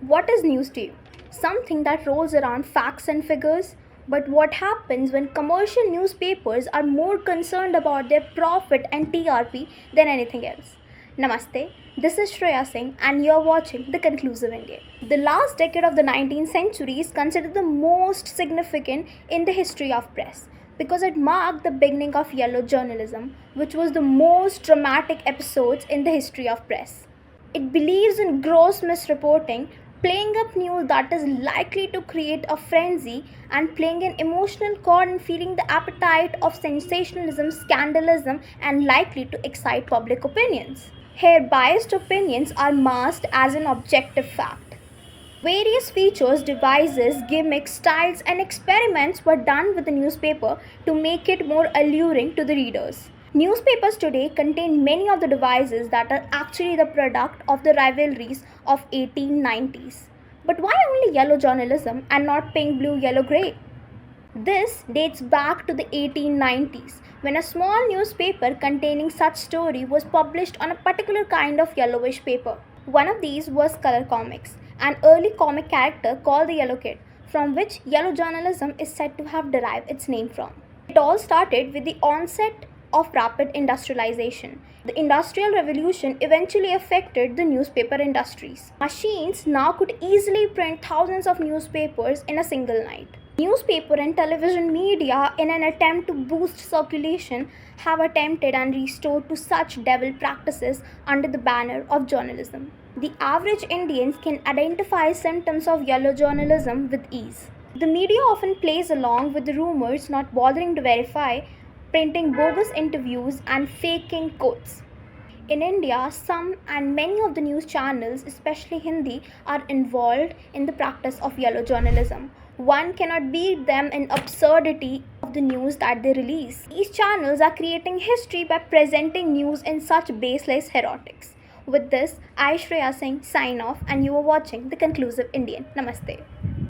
What is news to you? Something that rolls around facts and figures? But what happens when commercial newspapers are more concerned about their profit and TRP than anything else? Namaste, this is Shreya Singh and you're watching The Conclusive Indian. The last decade of the 19th century is considered the most significant in the history of press because it marked the beginning of yellow journalism, which was the most dramatic episodes in the history of press. It believes in gross misreporting, playing up news that is likely to create a frenzy, and playing an emotional chord and feeding the appetite of sensationalism, scandalism, and likely to excite public opinions. Here, biased opinions are masked as an objective fact. Various features, devices, gimmicks, styles, and experiments were done with the newspaper to make it more alluring to the readers. Newspapers today contain many of the devices that are actually the product of the rivalries of 1890s. But why only yellow journalism and not pink, blue, yellow, grey? This dates back to the 1890s when a small newspaper containing such story was published on a particular kind of yellowish paper. One of these was Color Comics, an early comic character called the Yellow Kid, from which yellow journalism is said to have derived its name from. It all started with the onset of rapid industrialization. The Industrial Revolution eventually affected the newspaper industries. Machines now could easily print thousands of newspapers in a single night. Newspaper and television media, in an attempt to boost circulation, have attempted and restored to such devil practices under the banner of journalism. The average Indian can identify symptoms of yellow journalism with ease. The media often plays along with the rumors, not bothering to verify, printing bogus interviews and faking quotes. In India, some and many of the news channels, especially Hindi, are involved in the practice of yellow journalism. One cannot beat them in absurdity of the news that they release. These channels are creating history by presenting news in such baseless heroics. With this, I, Shreya Singh, sign off and you are watching The Conclusive Indian. Namaste.